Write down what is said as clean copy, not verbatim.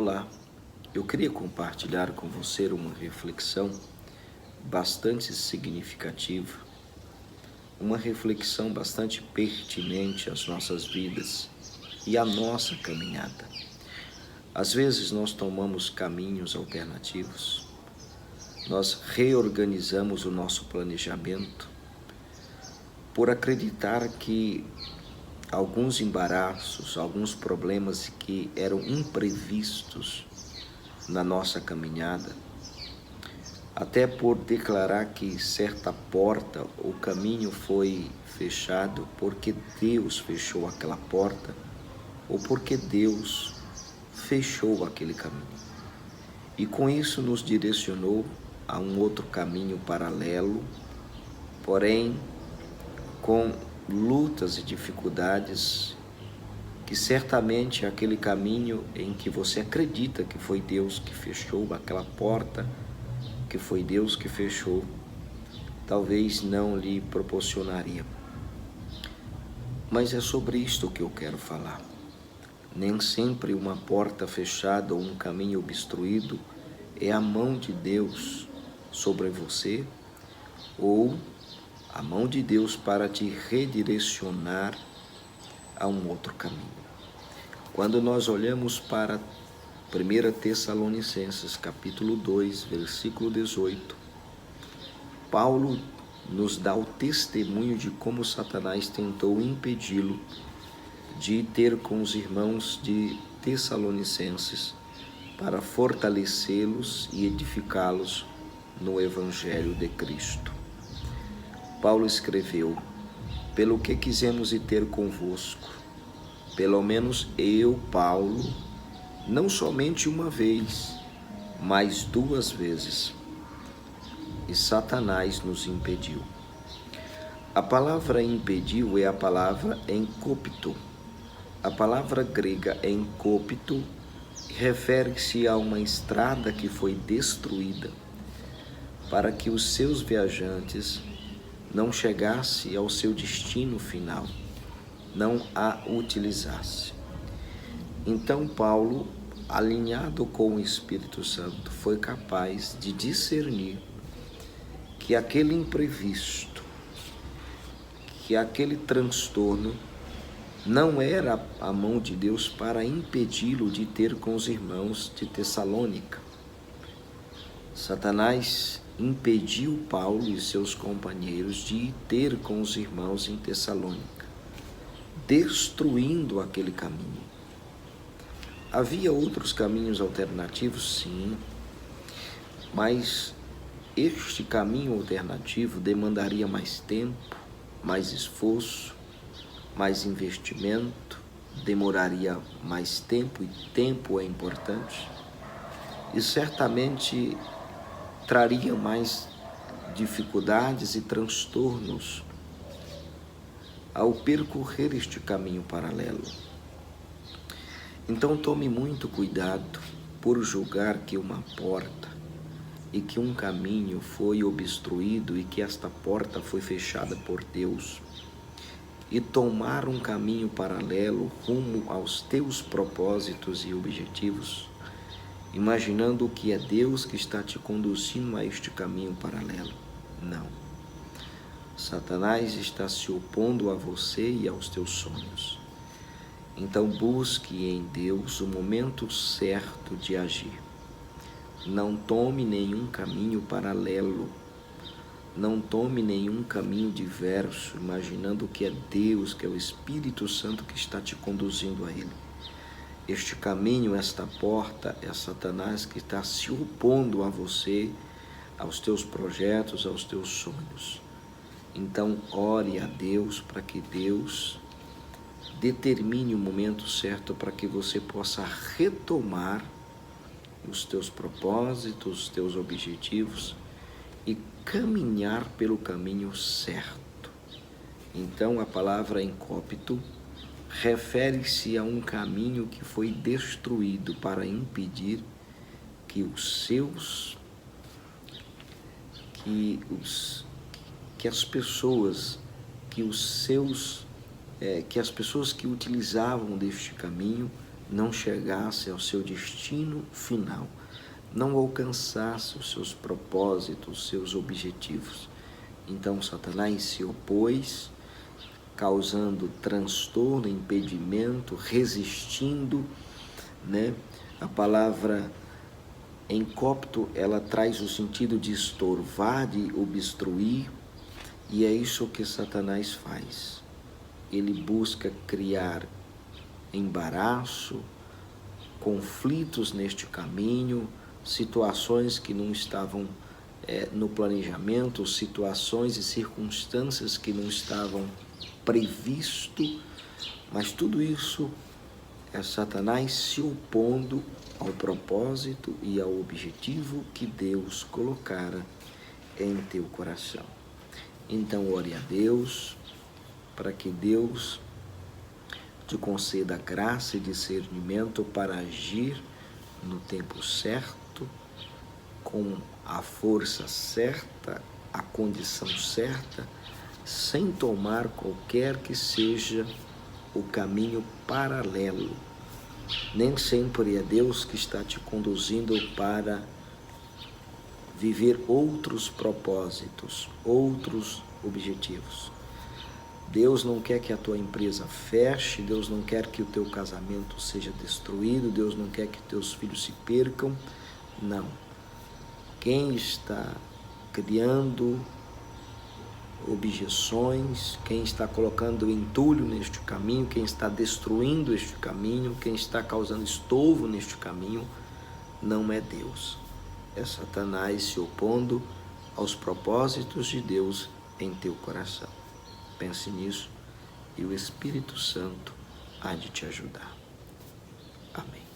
Olá, eu queria compartilhar com você uma reflexão bastante significativa, uma reflexão bastante pertinente às nossas vidas e à nossa caminhada. Às vezes nós tomamos caminhos alternativos, nós reorganizamos o nosso planejamento por acreditar que alguns embaraços, alguns problemas que eram imprevistos na nossa caminhada, até por declarar que certa porta, o caminho foi fechado porque Deus fechou aquela porta ou porque Deus fechou aquele caminho. E com isso nos direcionou a um outro caminho paralelo, porém com lutas e dificuldades que certamente aquele caminho em que você acredita que foi Deus que fechou aquela porta, que foi Deus que fechou, talvez não lhe proporcionaria. Mas é sobre isto que eu quero falar. Nem sempre uma porta fechada ou um caminho obstruído é a mão de Deus sobre você ou a mão de Deus para te redirecionar a um outro caminho. Quando nós olhamos para 1 Tessalonicenses, capítulo 2, versículo 18, Paulo nos dá o testemunho de como Satanás tentou impedi-lo de ter com os irmãos de Tessalonicenses para fortalecê-los e edificá-los no Evangelho de Cristo. Paulo escreveu: pelo que quisemos ir ter convosco, pelo menos eu, Paulo, não somente uma vez, mas 2 vezes. E Satanás nos impediu. A palavra impediu é a palavra enkopto. A palavra grega enkopto refere-se a uma estrada que foi destruída para que os seus viajantes não chegassem ao seu destino final, não a utilizasse. Então Paulo, alinhado com o Espírito Santo, foi capaz de discernir que aquele imprevisto, que aquele transtorno não era a mão de Deus para impedi-lo de ter com os irmãos de Tessalônica. Satanás impediu Paulo e seus companheiros de ter com os irmãos em Tessalônica, destruindo aquele caminho. Havia outros caminhos alternativos, sim, mas este caminho alternativo demandaria mais tempo, mais esforço, mais investimento, demoraria mais tempo, e tempo é importante, e certamente traria mais dificuldades e transtornos ao percorrer este caminho paralelo. Então tome muito cuidado por julgar que uma porta e que um caminho foi obstruído e que esta porta foi fechada por Deus, e tomar um caminho paralelo rumo aos teus propósitos e objetivos, imaginando que é Deus que está te conduzindo a este caminho paralelo. Não. Satanás está se opondo a você e aos teus sonhos. Então busque em Deus o momento certo de agir. Não tome nenhum caminho paralelo. Não tome nenhum caminho diverso, imaginando que é Deus, que é o Espírito Santo que está te conduzindo a Ele. Este caminho, esta porta, é Satanás que está se opondo a você, aos teus projetos, aos teus sonhos. Então, ore a Deus para que Deus determine o momento certo para que você possa retomar os teus propósitos, os teus objetivos e caminhar pelo caminho certo. Então, a palavra enkopto refere-se a um caminho que foi destruído para impedir que as pessoas que utilizavam deste caminho não chegasse ao seu destino final, não alcançasse os seus propósitos, os seus objetivos. Então Satanás se opôs, causando transtorno, impedimento, resistindo, né? A palavra em copto, ela traz o sentido de estorvar, de obstruir, e é isso que Satanás faz. Ele busca criar embaraço, conflitos neste caminho, situações que não estavam no planejamento, situações e circunstâncias que não estavam previsto, mas tudo isso é Satanás se opondo ao propósito e ao objetivo que Deus colocara em teu coração. Então ore a Deus para que Deus te conceda graça e discernimento para agir no tempo certo, com a força certa, a condição certa, sem tomar qualquer que seja o caminho paralelo. Nem sempre é Deus que está te conduzindo para viver outros propósitos, outros objetivos. Deus não quer que a tua empresa feche, Deus não quer que o teu casamento seja destruído, Deus não quer que teus filhos se percam, não. Quem está criando objeções, quem está colocando entulho neste caminho, quem está destruindo este caminho, quem está causando estorvo neste caminho, não é Deus. É Satanás se opondo aos propósitos de Deus em teu coração. Pense nisso e o Espírito Santo há de te ajudar. Amém.